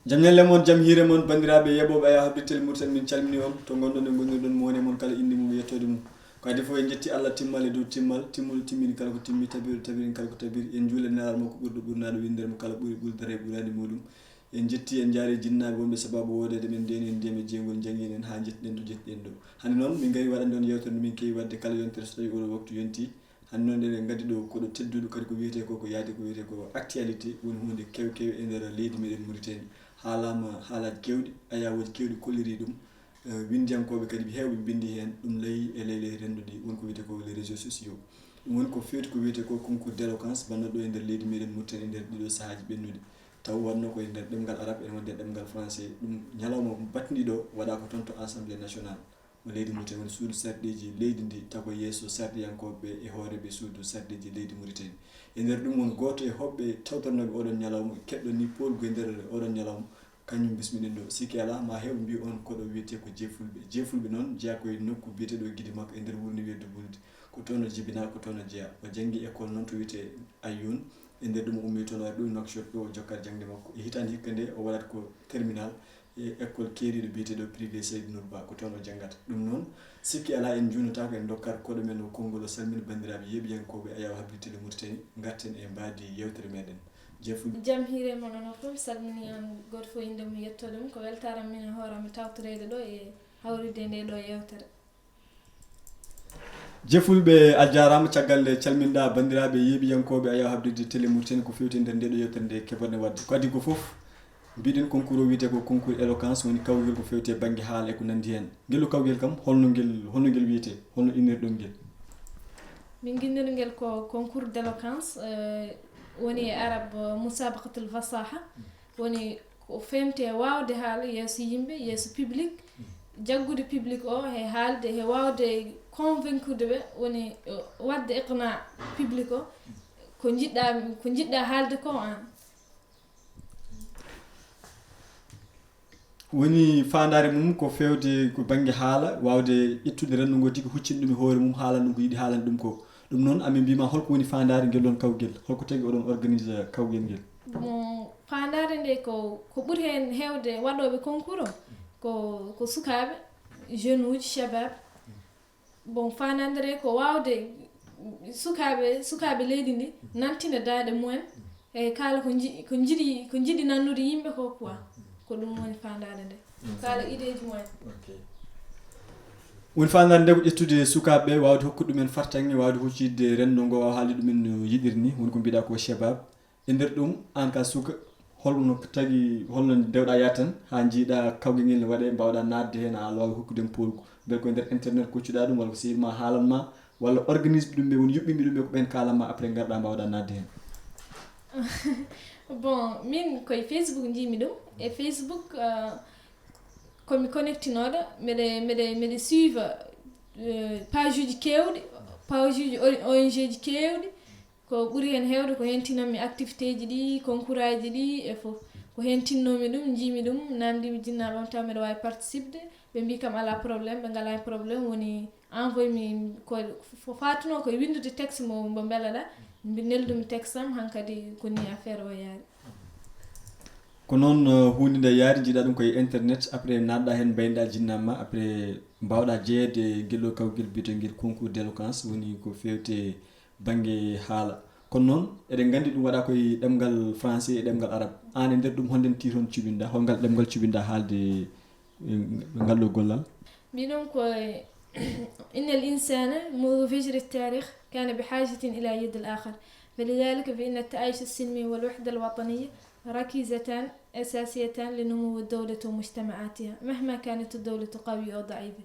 jam ñalle mon jam hiire mon bandiraɓe yeɓoɓe aya habditel murtan min calmini on to gonɗon e gonirɗon mo woni mon kala indi mum yettode mum ko adi fof en jetti Allah timmal e dow timmal timmol timmini kala ko timmi tabiri tabiri kala ko tabiri en juule naral mo ko ɓurɗo ɓurnade windere mo kala ɓuri ɓurdere e ɓurani muɗum en jetti en jaari jinnaɓe wonɓe sababu wodede men ndeni en ndiyam e jeygol jangguin en ha jettiɗen to jettiɗen ɗo hande noon min gari waɗande on yewtere nde min kewi wadde kala yontere so tawi oɗo waktu yonti hande noon eɗen gaddi ɗo koɗo tedduɗo kadi ko wiyete ko yaadi ko wiyete ko actualité woni hunde kew kew e nder leydi meɗen Mauritanie haalama haalaji kewɗi ayawoji kewɗi kolliri ɗum windiyankoɓe kadi hewɓe bindi hen ɗum layi e leyle rendude wonko wiyete ko les réseaux sociaux ɗum woni ko fewti ko wiyete ko concours d' éloquence bannoɗo e nder leydi meɗen Mauritanie e nder ɗiɗo sahaji ɓennude taw wanno koye nder ɗemgal arabe ene wonde ɗemgal français ɗum ñalawma batniɗo waɗa ko toon to assemblée nationale mo leydi Mauritanie woni suudu sarɗiji leydi ndi tako yesso sarɗiyankoɓe e hooreɓe suudu sarɗiji leydi Mauritanie e nder ɗum won goto e hoɓɓe tawtornoɓe oɗon ñalawma keɗɗo ni polgo e nder oɗon ñalawma kañum bismiɗen ɗo sikki ala ma hew mbi on koɗo wiyete ko jeefulɓe noon jeeya koye nokku biyeteɗo guiɗi makko e nder wurni wedde bulde ko toon o jibina ko toon o jeeya o janggi école noon to wiyete Ayoun e nder ɗum o ummi toon waɗi ɗum Nouakchott ɗo o jokkat jangde makko e hitande hikka nde o waɗat ko terminal e école keeriɗo biyeteɗo privé Seydou Nour Ba ko toon o janggata ɗum noon sikki ala en junotako en dokkat koɗo men o konngol o salmina bandiraɓe yeɓiyankoɓe ayaw habditele Mauritanie garten e mbadi yewtere meɗen jeefuɗi jam hiirema noon fof salmini an goto fof inde mum yettode mum ko weltaram min e hoorami tawtorede ɗo e hawride nde ɗo yewtere jefulɓe a jarama caggal nde calminɗa bandiraɓe yeeɓiyankoɓe ayaw habdide télé Mauritanie ko fewti nder nde ɗo yewtere nde keɓorne wadde ko adi ko foof mbiɗen concours o wiyete ko concours éloquence woni kawgel ko fewti e banggue haala e ko nandi hen guelu kawgel kam holno ngel wiyete holno innirɗon ngel min guinnirguel ko concours d' éloquence woni e arabe musabaqatul fasaha woni ko femte wawde haala yeeso yimɓe yeeso public jaggude public o he haalde he wawde convaincre ɓe woni wadde iqna public o ko jiɗɗa haalde ko an woni fandare mum ko fewde ko banggue haala wawde ƴettude rendogo tigui huccini ɗum e hoore mum haalana ɗum ko yiiɗi haalana ɗum ko ɗum noon amin mbima holko woni fandare guel ɗon kawguel holko tagui oɗon organise kawguel nguel bon fandare nde ko ɓuuri hen hewde waɗoɓe concours o ko sukaɓe jeune uji shabab bon fandare ko wawde sukaɓe leydi ndi nantina daaɗe mumen e kala ko jiiɗi nannude yimɓe ko quoi ko ɗum woni fandare nde kala idéji mumen woni fandare nde ko ƴettude sukaɓeɓe wawde hokkude ɗumen fartange wawde huccide rendo ngo wawa haalde ɗumen no yiɗiri ni woni ko mbiɗa ko shabab e nder ɗum an ka suka holno tagui holno dewɗa yaade tan ha jiiɗa kawgue ngel ne waɗe mbawɗa nadde hen a wawi hokkude polgu beele koye nder internet koccuɗa ɗum walla ko sehilma haalanma walla organise ɓe ɗum ɓe woni yuɓɓinɓe ɗum ɓe ko ɓen kalanma après garɗa mbawɗa nadde hen bon min koye Facebook jimi ɗum e Facebook komi connectinoɗo mbeɗe suive page uji kewɗi page uji ONG ji kewɗi ko ɓuuri hen hewde ko hen tinanmi activité ji ɗi concours aji ɗi e foof ko hen tinnomi ɗum jimi ɗum namdimi jinnaɓe on taw mbeɗa wawi participe ɓe mbi kam ala probléme ɓe ngala probléme woni envoyé mi ko fatuno koye windude texte mo beelaɗa mbi neldumi texte am hankkadi koni affaire o yaari ko noon hunde nde yaari jiiɗa ɗum koye internet après natɗa hen mbaynoɗa jinnama après mbawɗa jeeyede guelɗo kawguel biyeteguel concours d' éloquence woni ko fewte banggue haala kono noon eɗen gandi ɗum waɗa koye ɗemgal français e ɗemgal arabe an e nder ɗum holden titon cuɓinɗa holgal ɗemgal cuɓinɗa haalde ngal ɗo gollal mbiɗon ko إن الإنسان منذ فجر التاريخ كان بحاجة إلى يد الآخر فلذلك فإن التعايش السلمي والوحدة الوطنية ركيزتان أساسيتان لنمو الدولة ومجتمعاتها مهما كانت الدولة قوية أو ضعيفة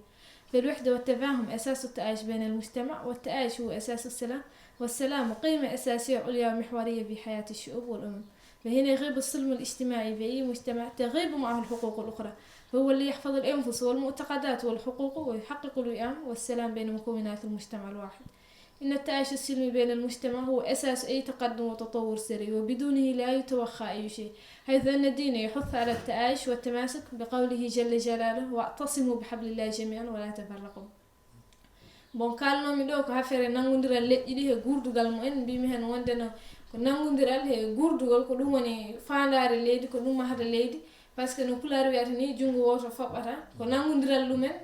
فالوحدة والتفاهم أساس التعايش بين المجتمع والتعايش هو أساس السلام والسلام قيمة أساسية عليا ومحورية في حياة الشعوب والأمم فهنا يغيب السلم الاجتماعي في أي مجتمع تغيب معه الحقوق الأخرى فهو اللي يحفظ الأنفس والمعتقدات والحقوق ويحقق الوئام والسلام بين مكونات المجتمع الواحد إن التعايش السلمي بين المجتمع هو أساس أي تقدم وتطور سري وبدونه لا يتوخى أي شيء حيث أن الدين يحث على التعايش والتماسك بقوله جل جلاله واعتصموا بحبل الله جميعا ولا تفرقوا bon kalnomi ɗo ko hafere nangudiral leƴƴi ɗi he gurdugal mumen mbimi hen wonde no ko nangudiral he gurdugal ko ɗum woni fandare leydi ko ɗum mahata leydi par ce que no pulaar wiyata ni jungo woto foɓɓata ko nangodiral ɗumen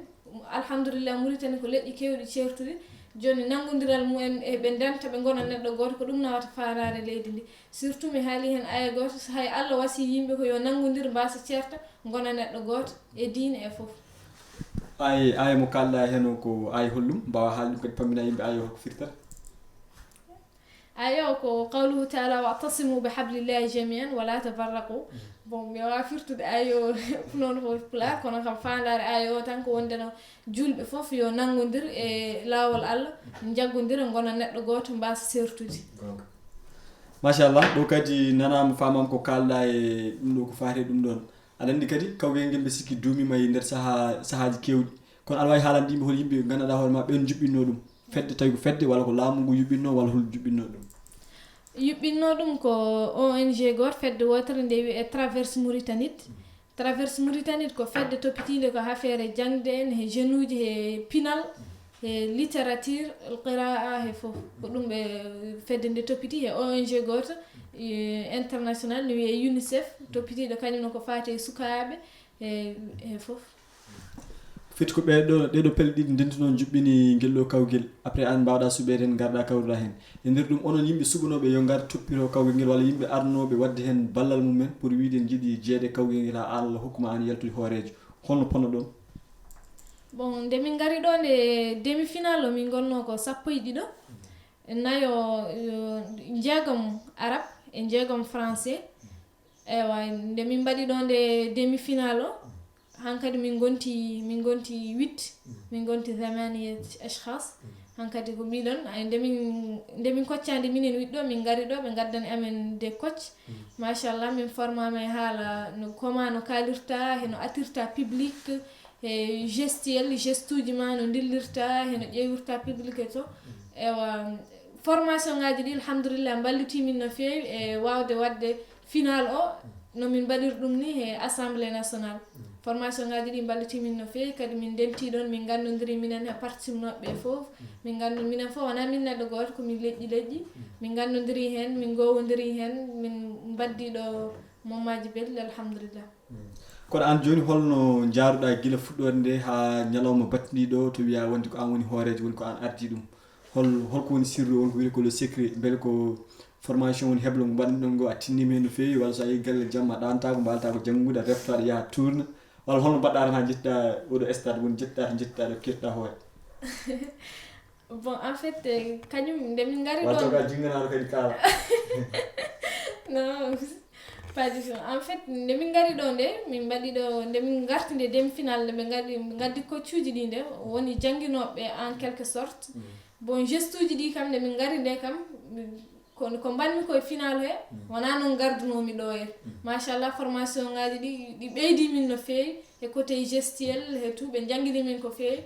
alhamdulillah Mauritanie ko leƴƴi kewɗi certude joni nangodiral mumen e ɓe ndenta ɓe gona neɗɗo goto ko ɗum nawata farare leydi ndi surtout mi haali hen aya goto hay Allah wasi yimɓe ko yo nangodir mbasa certa gona neɗɗo goto e diine e foof aya mo kalɗa hen ko aya hollum mbawa haalɗum kadi pammina yimɓe aya holko firtata aya ko qawluhu taala wa'tasimu bihablillahi jami'an wala tafarraqu bon mi wawa firtude ayo non foof pulaar kono kam fandare ayo tan ko wondeno julɓe foof yo nangodir e lawol Allah jaggodira gona neɗɗo goto mbasa sertude machallah ɗo kadi nanama famam ko kalɗa e ɗum ɗo ko fate ɗum ɗon aɗa andi kadi kawgal ngel mbe sikki duumima e nder sahaji kewɗi kono aɗa wawi haalande yimɓe hol yimɓe ganduɗa hoore ma ɓen juɓɓinno ɗum fedde tawi ko fedde walla ko laamu ngu yuɓɓinno walla hol juɓɓinno ɗum yuɓɓinno ɗum ko ONG goto fedde wotere nde wiye Traverse Mauritanite Traverse Mauritanite ko fedde toppitinde ko affaire jangde en he jeune uji he pinal he littérature qira'a he foof ko ɗum ɓe fedde nde toppiti he ONG goto international ne wiye UNICEF toppitiɗo kañumno ko fate sukaɓe e foof fiti ko ɗeɗo pelle ɗiɗi ndentino juɓɓini guel ɗo kawguel après an mbawɗa suɓede hen garɗa kawruɗa hen e nder ɗum onon yimɓe suɓanoɓe yo gar toppito kawguel ngel walla yimɓe arnoɓe wadde hen ballal mumen pour wiide en jiiɗi jeede kawguel ngel ha Allah hokkuma an yaltude hoorejo holno ponno ɗon bon nde min gari ɗo nde demi final o min gonno ko 12 nayo jeegom arabe e jeegom français ewa nde min mbaɗi ɗo nde demi final o hankadi min gonti 8 min gonti 8 ashkhas hankadi ko miɗon nde min koccande minen 8 ɗo min gari ɗo ɓe gaddani amen des coach machallah min formama e haala no comment no kalirta heno attirta public e geste uji ma no dillirta heno ƴewirta public e to ewa formation ngaji ɗi alhamdulillah balliti min no fewi e wawde wadde final o no min mbaɗir ɗum ni e assemblée nationale formation ngaji ɗi balliti min no fewi kadi min denti ɗon min gandodiri minen e participinoɓe foof min gandu minen foof wona min neɗɗo goto komin leƴƴi min gandodiri hen min gowodiri hen min mbaddiɗo mommaji belɗi alhamdulillah kono an joni holno jaaruɗa guila fuɗɗode nde ha ñalawma battidiɗo to wiya wonde ko an woni hoorejo woni ko an ardi ɗum holko woni sirru wonko wiide ko le secret beele ko formation woni heblo ngo mbaɗɗum ɗon ngo a tinnima hen no fewi walla so a yeehi galle jamma a ɗantako mbalata ko janggude a refta aɗa yaaha tourne walla holno mbaɗɗa tan ha jettiɗa oɗo stade woni jettiɗa to jettiɗa ɗo kettoɗa hoore bon en fait kañum nde min gari ɗon wato ka jinganaɗo kadi kaala non pas du tout en fait nde min gari ɗo nde min mbaɗi ɗo nde min garti nde demi final nde ɓe gaddi coachuji ɗi nde woni jangguinoɓe en quelque sorte bon geste uji ɗi kam nde min gari nde kam ko mbanmi koye final he wona noon gardunomi ɗo he machallah formation ngaji ɗi ɓeydi min no fewi e côté gestuel e tout ɓe janguini min ko fewi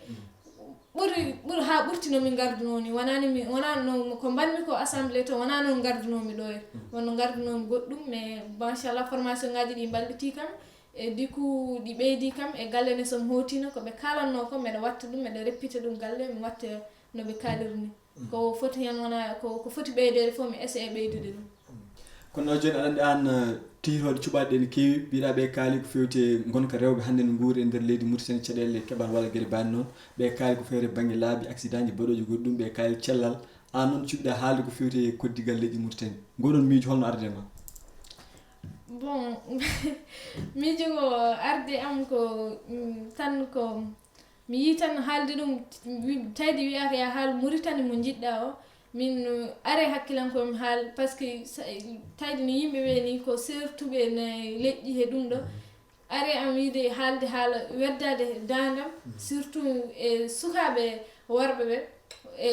ɓuri ha ɓurti nomin gardunoni wona no ko mbanmi ko assemblée to wona noon gardunomi ɗo he wonno gardunomi goɗɗum mais machallah formation ngaji ɗi balliti kam e diku ɗi ɓeydi kam e galle ne somi hotino koɓe kalanno ko mbeɗa watta ɗum mbeɗa reppita ɗum galle mi watta noɓe kalirni ko foti hen wona ko foti ɓeydede fof mi essaye ɓeydude ɗum kono ɗo joni aɗa andi an tihirode cuɓaɗe ne kewi mbiɗa ɓe kaali ko fewte gonka rewɓe hannde no guuri e nder leydi Mauritanie caɗele keɓal walla gueɗe bani noon ɓe kaali ko fewte banggue laabi accident ji baɗoji goɗɗum ɓe kaali cellal an noon cuɓiɗa haalde ko fewte koddigal leydi Mauritanie goɗon miijo holno arde ma bon miijo ko arde am ko tan ko mi yi tan haalde ɗum tawde wiyaka ya haal Mauritanie mo jiɗɗa o min are hakkilankomi haal par ce que tawde no yimɓeɓe ni ko sertuɓe ne leƴƴi he ɗum ɗo are am wiide haalde haala weddade dandam surtout e sukaɓe worɓe ɓe e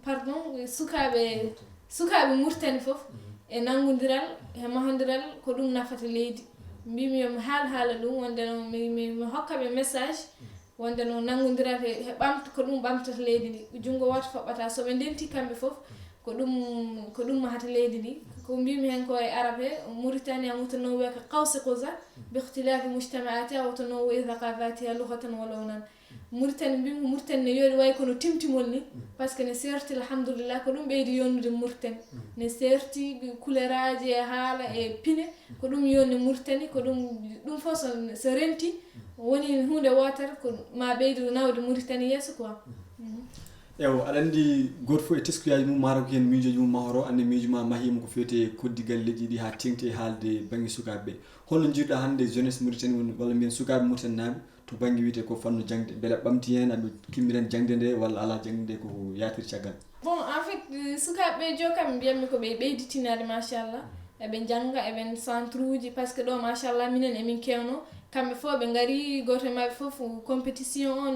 pardon sukaɓe Mauritanie foof e nangodiral e mahodiral ko ɗum nafata leydi mbimi yomi haala ɗum wonde no mi hokkaɓe message wonde no nangodiral he ɓamta ko ɗum ɓamtata leydi ndi jungo woto foɓɓata soɓe ndenti kamɓe foof ko ɗum mahata leydi ndi ko mbimi hen ko e arabe he Mauritania mutanawiya ka qawsi quza bi ikhtilafi mujtamaatiha wa tanawwi thaqafatiha lughatan wa lawnan Mauritanie mbimi Mauritanie ne yoori way kono timtimol ni par ce que ne serti alhamdulillah ko ɗum ɓeydi yonnude Mauritanie ne serti couleur aji e haala e pine ko ɗum yonni Mauritanie ko ɗum fof so renti woni hunde wotere ko ma ɓeydu nawde Mauritanie yeeso quoi ewo aɗa andi goto fof e teskuyaji mum mataw ko hen miijoji mum mahoro ande miijo ma mahima ko fewte koddigal leƴƴi ɗi ha tengti haalde banggue sukaɓeɓe holno jiiɗa hande jeunesse Mauritanie woni walla mbiyen sukaɓe Mauritanie naaɓe to banggue wiyete ko fanno jangde beele ɓamti hen aɗa kimmiren jangde nde walla ala jangde nde ko yatir caggal bon en fait sukaɓe jo kam mbiyatmi ko ɓe ɓeyditinade machallah eɓe jangga eɓen centre uji par ce que ɗo machallah minen emin kewno kamɓe fof ɓe gaari goto e mabɓe foof compétition o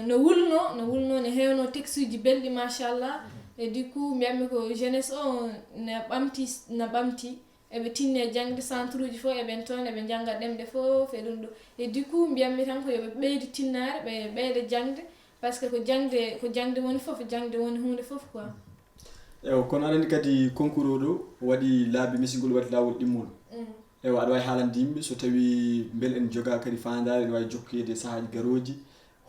no wulno ne hewno texte uji belɗi machallah et du coup mbiyatmi ko jeunesse o na ɓamti eɓe tinne jangde centre uji fof eɓen toon eɓe jangga ɗemɗe fof e ɗum ɗo et du coup mbiyatmi tan ko yoɓe ɓeydi tinnare ɓe ɓeyda jangde par ce que ko jangde woni fof jangde woni hunde fof quoi ewo kono aɗa andi kadi concours o ɗo waɗi laabi misigol waɗi lawol ɗimmol ewo aɗa wawi haalande yimɓe so tawi beele en joga kadi fandare ene wawi jokkede saahaji garoji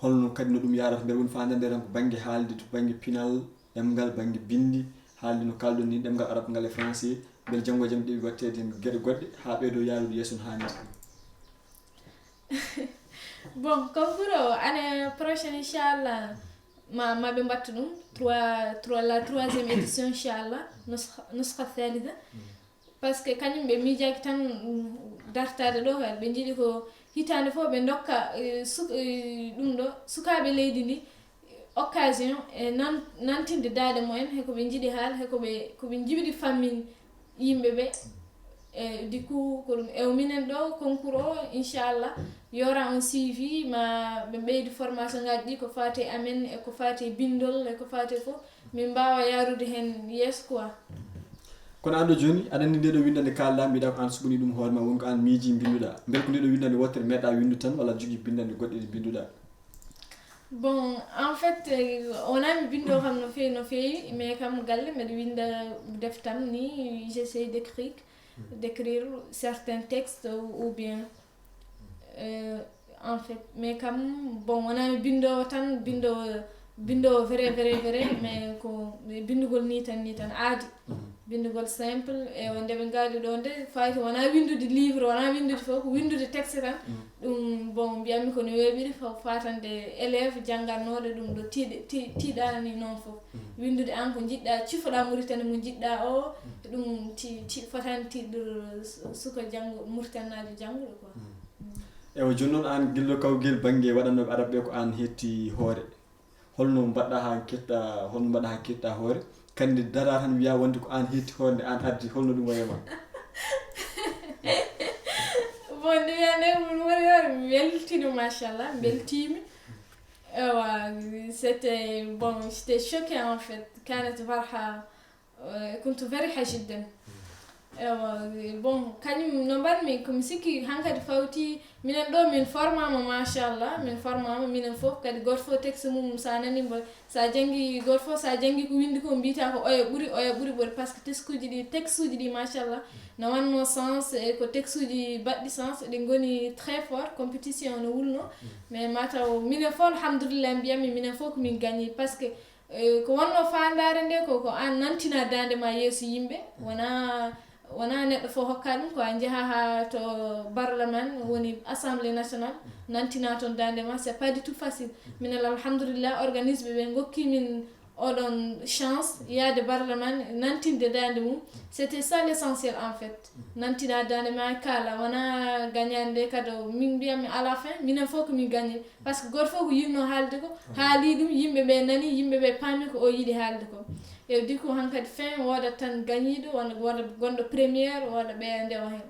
holno kadi no ɗum yarata beele woni fandare nde tan ko banggue haalde to banggue pinal ɗemgal banggue bindi haalde no kalɗon ni ɗemgal arabe ngal e français beele janggo e jaam ɗeɓi wattede hen gueɗe goɗɗe ha ɓeydo yaarude yeeso no hannirta bon concours o année prochaine inchallah maɓe mbatta ɗum la troisième édition inchallah nuskha thalitha par ce que kañum ɓe miijaki tan dartade ɗo ɓe jiiɗi ko hitande fof ɓe dokka ɗum ɗo sukaɓe leydi ndi occasion e nantinde daade mumen hekoɓe jiiɗi haala koɓe jiiɗi fammin yimɓeɓe e du coup ko ɗum ew minen ɗo concours o inchallah y aura un suivi ma ɓe ɓeydi formation ngaji ɗi ko fati amen e ko fati bindol e ko fati fof min mbawa yarude hen yeeso quoi kono an ɗo joni aɗa andi ndeɗo windande kalɗa mbiɗa ko an suɓani ɗum hoorema wonko an miiji binduɗa beele ko ndeɗo windande wottere meeɗa windu tan walla jogui bindande goɗɗe ɗe binduɗa bon en fait wonami bindo kam no feewi mais kam galle mbiɗa winda deftam ni j'essaie d'écrire certains textes ou bien en fait mais kam bon wonami bindowo tan bindowo vrai mais ko bindugol ni tan aadi bindugol simple e nde ɓe gaali ɗo nde fayti wona windude livre wona windude fof ko windude texte tan ɗum bon mbiyatmi kono weeɓiri fatande élève janggannoɗo ɗum ɗo tiiɗani noon fof windude an ko jiɗɗa cifoɗa Mauritanie mo jiɗɗa o ɗum fotani tiɗɗo suka janggo Mauritanajo janggoɗo quoi ewo joni noon an guillo kawguel banggue waɗannoɓe arabe ɓe ko an hetti hoore holno mbaɗɗa ha ketta hoore kandi dara tan wiya wonde ko an hetti hoore nde an addi holno ɗum wayema bon nde wiyande ɗum woni hoore mi weltino machallah beltimi ewa j'étais choquée en fait كانت فرحة كنت فرحة جدا bon kañum no mbarmi komi sikki hankadi fawti minen ɗo min formama machallah min formama minen fof kadi goto fof texte mum sa nani sa jangi goto fof sa jangi ko windi ko mbiyata ko oya ɓuuri par ce que texte uji ɗi machallah no wanno sens e ko texte uji baɗɗi sens ɗi goni très fort compétition no wulno mais mataw minen fof alhamdulillah mbiyami minen fof komin gagni par ce que ko wonno fandare nde ko an nantina dande ma yeeso yimɓe wona neɗɗo fof hokka ɗum ko a jaaha ha to parlement woni assemblée nationale nantina toon dande ma c'est pas du tout facile min alhamdulillah organisme ɓe gokki min oɗon chance yaade parlement nantinde dande mum c'était ça l'essentiel en fait nantina dande ma kala wona gagnande kadi min mbiyami à la fin minen fof ko min gagné par ce que goto fof ko yinno haalde ko haali ɗum yimɓeɓe nani yimɓeɓe paami ko o yiiɗi haalde ko e du coup hankadi fin wodat tan gañiɗo woda gonɗo premiére woda ɓeya ndewa hen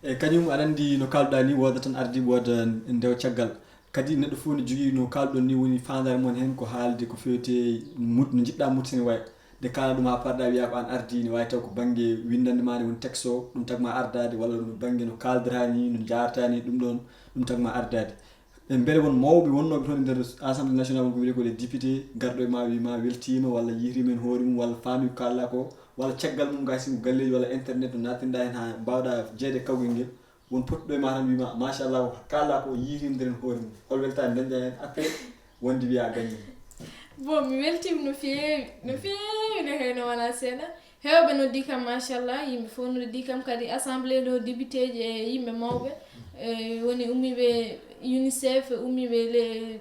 e kañum aɗa andi no kalɗa ni woda tan ardi woda ndewa caggal kadi neɗɗo fof ne jogui no kalɗon ni woni fandare mon hen ko haalde ko fewte no jiɗɗa Mauritanie waya nde kala ɗum ha parɗa wiya ko an ardi ne wawi taw ko banggue windande ma ne woni texte o ɗum tagma ardade walla no banggue no kaldata ni no jartani ɗum tagma ardade e beele won mawɓe wonnoɓe toon e nder assemblée nationale wonko wiyete ko les député garɗo e ma wima weltima walla yihrima hen hoore mum walla faami ko kalɗa ko walla caggal mum gasimo galleji walla internet no nattinɗa hen ha mbawɗa jeeyde kawgel ngel won potɗo e ma tan wima machallah kala ko yirinderen hoore mum hol weltade dañƴa hen après wonde wiya gagné bon mi weltima no feewi no heno wona seeɗa hewɓe noddi kam machallah yimɓe fof noddi kam kadi assemblée ɗo député ji e yimɓe mawɓe woni ummiɓe UNICEF ummiɓe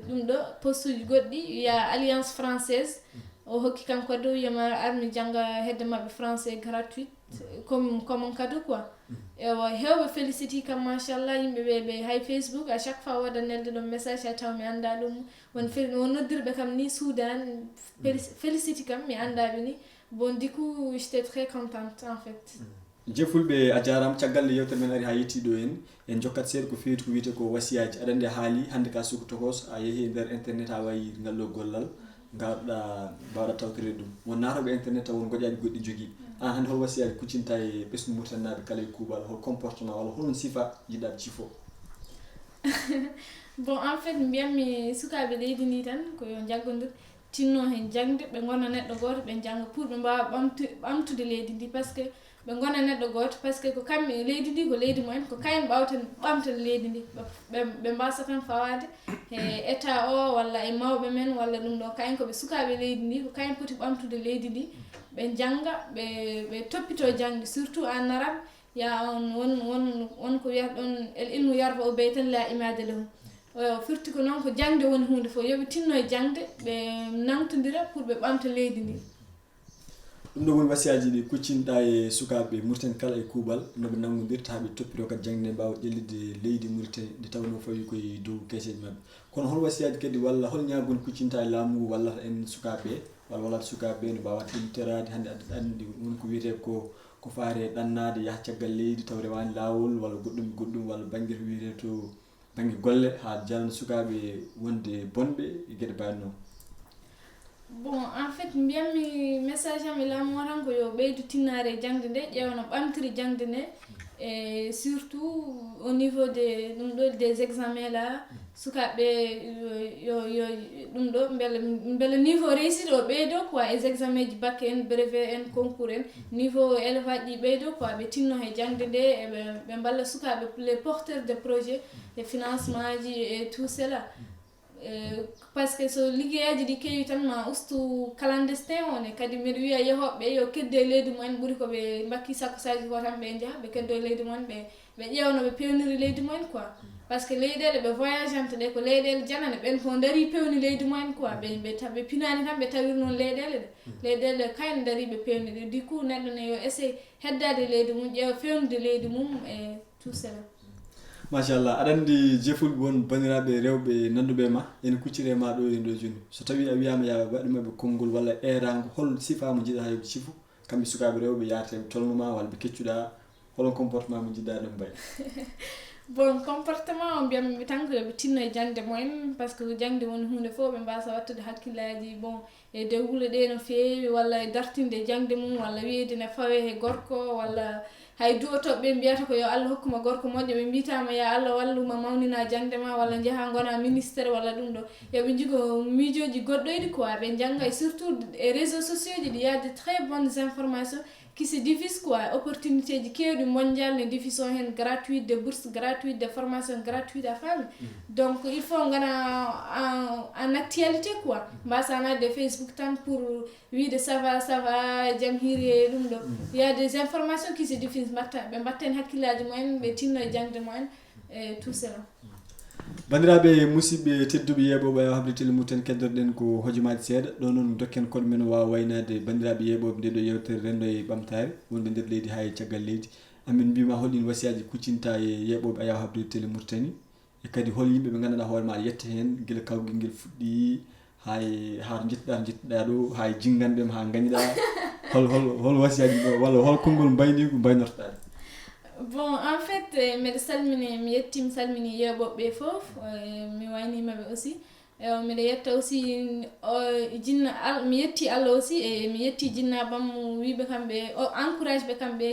ɗum ɗo poste uji goɗɗi wiya alliance française o hokki kam kadi wiyama armi jangga hedde mabɓe français gratuit comme kadi quoi ewa hewɓe félicité kam machallah yimɓeɓe ɓe hay Facebook à chaque fois waɗa nelde ɗon message ha taw mi anda ɗum won noddirɓe kam ni suudan félicité kam mi andaɓe ni bon du coup j'étais très contente en fait jefulɓe a jarama caggal nde yewtere men ari ha yettiɗo en jokkat seeɗa ko feeti ko wiyete ko wasiyaji aɗa andi haali hande ka suku tokos a yeehi nder internet a wayi ngal ɗo gollal garɗa mbawɗa tawtire ɗum won natoɓe internet taw won goƴaji goɗɗi jogui an hande hol wasiyaji kuccinta e ɓesgu murtannaɓe kala e kuuɓal hol comportement walla holon sifa jiɗɗaɓe cifo bon en fait mbiyatmi sukaɓe leydi ndi tan ko yo jaggodir tinno hen jangde ɓe gona neɗɗo goto ɓe jangga pour ɓe mbawa ɓamtude leydi ndi par ce que ɓe gona neɗɗo goto par ce que ko kamɓe leydi ndi ko leydi mumen ko kayen ɓamtan leydi ndi ɓe mbasa tan fawade e état o walla e mawɓe men walla ɗum ɗo kayen koɓe sukaɓe leydi ndi ko kayen poti ɓamtude leydi ndi ɓe jangga ɓe toppito jangde surtout en arabe ya won ko wiyata ɗon el ilmu yarfa o ɓey tan la imade lahum firti ko noon ko jangde woni hunde fof yooɓe tinno e jangde ɓe namtodira pour ɓe ɓamta leydi ndi ɗum ɗo woni wasiyaji ɗi kuccinɗa e sukaɓe Mauritanie kala e kuuɓal noɓe nangodirta ɓe toppito kadi jangde nde mbawa ƴellide leydi Mauritanie nde tawno fawi koye dow keseji mabɓe kono hol wasiyaji kadi walla hol ñagol kuccinta e laamu ngu wallata en sukaɓe walla wallata sukaɓe no mbawa temterade hande aɗa andi won ko wiyete ko faare ɗannade yaaha caggal leydi taw rewani lawol walla goɗɗum walla banggue to wiyete to banggue golle ha jalna sukaɓe wonde bonɓe e gueɗe mbaɗe noon bon en fait mbiyatmi message am e laamu o tan ko yo ɓeydu tinnare jangde nde ƴewno ɓamtiri jangde nde et surtout au niveau des examens là sukaɓe yo ɗum ɗo beele niveau réussite o ɓeydo quoi les examens ji bac en brevet en concours en niveau élevage ɗi ɓeydo quoi ɓe tinno he jangde nde ɓe mballa sukaɓe les porteurs de projet et financement ji et tout cela parce que so liggeyaji ɗi keewi tan ma ustu clandestin one kadi mbiɗa wiya yeehoɓe yo keddo e leydi mumen ɓuuri koɓe mbakki sakosaji ko tan ɓe jaaha ɓe keddo e leydi mumen ɓe ƴewno ɓe pewniri leydi mumen quoi par ce que leyɗele ɓe voyage ante ɗe ko leyɗele janane ɓen ko daari pewni leydi mumen quoi ɓe pinani tan ɓe tawiri noon leyɗele ɗe leyɗele kayne daari ɓe pewni ɗe du coup neɗɗo ne yo essaye heddade leydi mum ƴeewa fewnude leydi mum e tout cela machallah aɗa andi jefulɓe won bandiraɓe rewɓe nanduɓe ma ene kuccire ma ɗo en ɗo joni so tawi a wiyama ya waɗi mabɓe konngol walla erago hol sifa mo jiɗa ha yoɓe cifu kamɓe sukaɓe rewɓe yarate ɓe tolnoma walla ɓe keccuɗa holon comportement mo jiɗɗa ɗum mbayi bon comportement o mbiyammi tan ko yoɓe tinno e jangde mumen par ce que jangde woni hunde fof ɓe mbasa wattude hakkillaji bon e dow wuule ɗe no feewi walla e dartinde jangde mum walla wiyede ne fawe he gorko walla hay duwotoɓe ɓe mbiyata ko yo Allah hokkuma gorko moƴƴo ɓe mbitama ya Allah walluma mawnina jangde ma walla jaaha gona ministére walla ɗum ɗo yoɓe jigo miijoji goɗɗoyɗi quoi ɓe jangga et surtout e réseaux sociaux ji ɗi y a de très bonnes informations qui se diffusent quoi opportunité ji kewɗi mondial ne diffusion hen gratuite de bourse gratuite de formation gratuite a faami donc il faut gona en actualité quoi mbasa nadde Facebook tan pour wiide ça va jaam hiiri e ɗum ɗo y a des informations qui se diffusent ɓe mbatten hakkillaji mumen ɓe tinno e jangde mumen et tout cela bandiraɓe musidɓe tedduɓe yeeɓoɓe habde télé Mauritanie keddoɗen ko hojomaji seeɗa ɗo noon dokken koɗo men wawa waynade bandiraɓe yeeɓoɓe nde ɗo yewtere rendo e ɓamtare wonɓe nder leydi ha e caggal leydi amin mbima holɗin wasiyaji kuccinta e yeeɓoɓe ayaw habde télé Mauritanie e kadi hol yimɓe ɓe ganduɗa hoore ma yetta hen guila kawgal nguel fuɗɗi ha jettiɗa ɗo ha jinganɗema ha gañiɗa hol wasiyaji walla hol konngol mbaynigo mbaynortoɗa bon en fait mbiɗa salmini mi yetti mi salmini yeeɓoɓe foof mi waynimaɓe aussi mbiɗa yetta aussi mi yetti Allah aussi e mi yetti jinnabam wiɓe kamɓe encourage ɓe kamɓe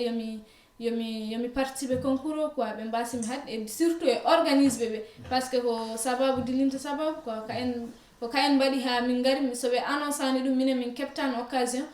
yomi participe concours o quoi ɓe mbasimi hadde et surtout e organise ɓe par ce que ko sababu dilinta sababu quoi ko kayen mbaɗi ha min gari soɓe annonce ani ɗum minen min keptani occasion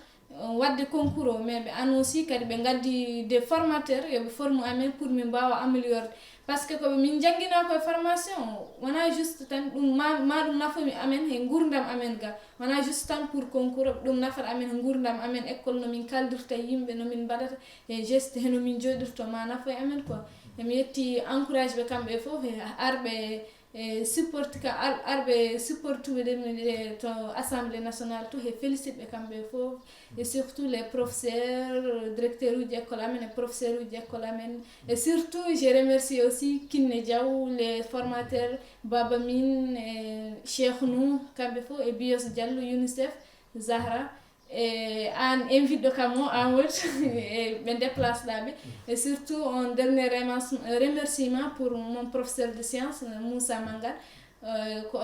wadde concours mais ɓe annoncé kadi ɓe gaddi des formateurs yoɓe forme amen pour min mbawa amélioré par ce que koɓe min jangguina koye formation wona juste tan ɗum ma ɗum nafomi amen he gurdam amen ga wona juste tan pour concours ɗum nafata amen he gurdam amen école nomin kaldirta yimɓe nomin mbaɗata e geste henomin joɗirto ma nafoye amen quoi emi yetti encourage ɓe kamɓe foof e arɓe e supporte ka arɓe supportuɓe ɗemne to assemblée nationale to he félicite ɓe kamɓe foof et surtout les professeurs directeur uji école amen et professeur uji école amen et surtout je remercie aussi Kiné Diaw les formateurs Baba Mine e Cheikhnou kamɓe foof e Bios Diallo UNICEF Zahra et an invite ɗo kam o an wot e ɓe déplace ɗaɓe et surtout un dernier remerciement pour mon professeur de sciences Moussa Mangal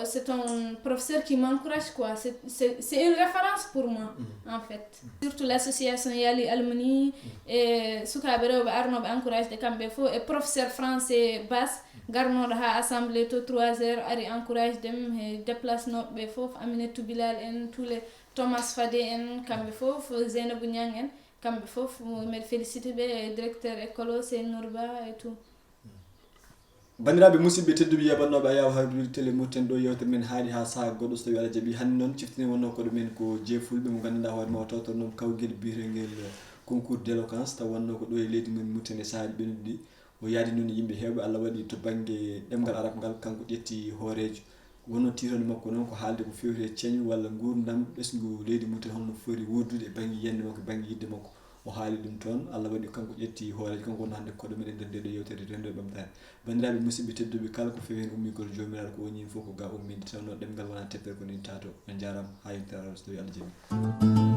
c'est un professeur qui m'encourage quoi c'est une référence pour moi en fait surtout l'association Yali Almuni et sukaɓe rewɓe arnoɓe encourage de kamɓe foof et professeur français Bass garnoɗo ha assemblée to 3h ari encourage dem e déplacenoɓe foof Aminatou Bilal en tous les Thomas Fadé en kamɓe foof Zeynabou Niang en kamɓe foof mbeɗa félicité ɓe directeur école o Sey Nourba et tout bandiraɓe musidɓe tedduɓe yabannoɓe a yawa hawride télé Mauritanie ɗo yewtere men haaɗi ha saaha goɗɗo so tawi Allah jaaɓi hannde noon ciftini wonno koɗo men ko jeefulɓe mo ganduɗa hoore ma o tawtor noon kawguel biyeteguel concours d' éloquence taw wonno ko ɗo e leydi men Mauritanie saahaji ɓennuɗi ɗi o yaadi noon yimɓe hewɓe Allah waɗi to banggue ɗemgal arab ngal kanko ƴetti hoorejo wonno tirande makko noon ko haalde ko fewti e ceeñu walla gurdam ɓesgu leydi Mauritanie holno foti wurdude e banggue yiyande makko e banggue yidde makko o haali ɗum toon Allah waɗi kanko ƴetti hoorejo kanko wonno hannde koɗo meɗen nder nde ɗo yewtere rendo e ɓamtare bandiraɓe musidɓe tedduɓe kala ko fewi hen ummigol jomiraɗo ko woni fof ko ga ummide tawno ɗemgal wona teppere ko nin tato on jarama ha yontere Allah so tawi Allah jaaɓi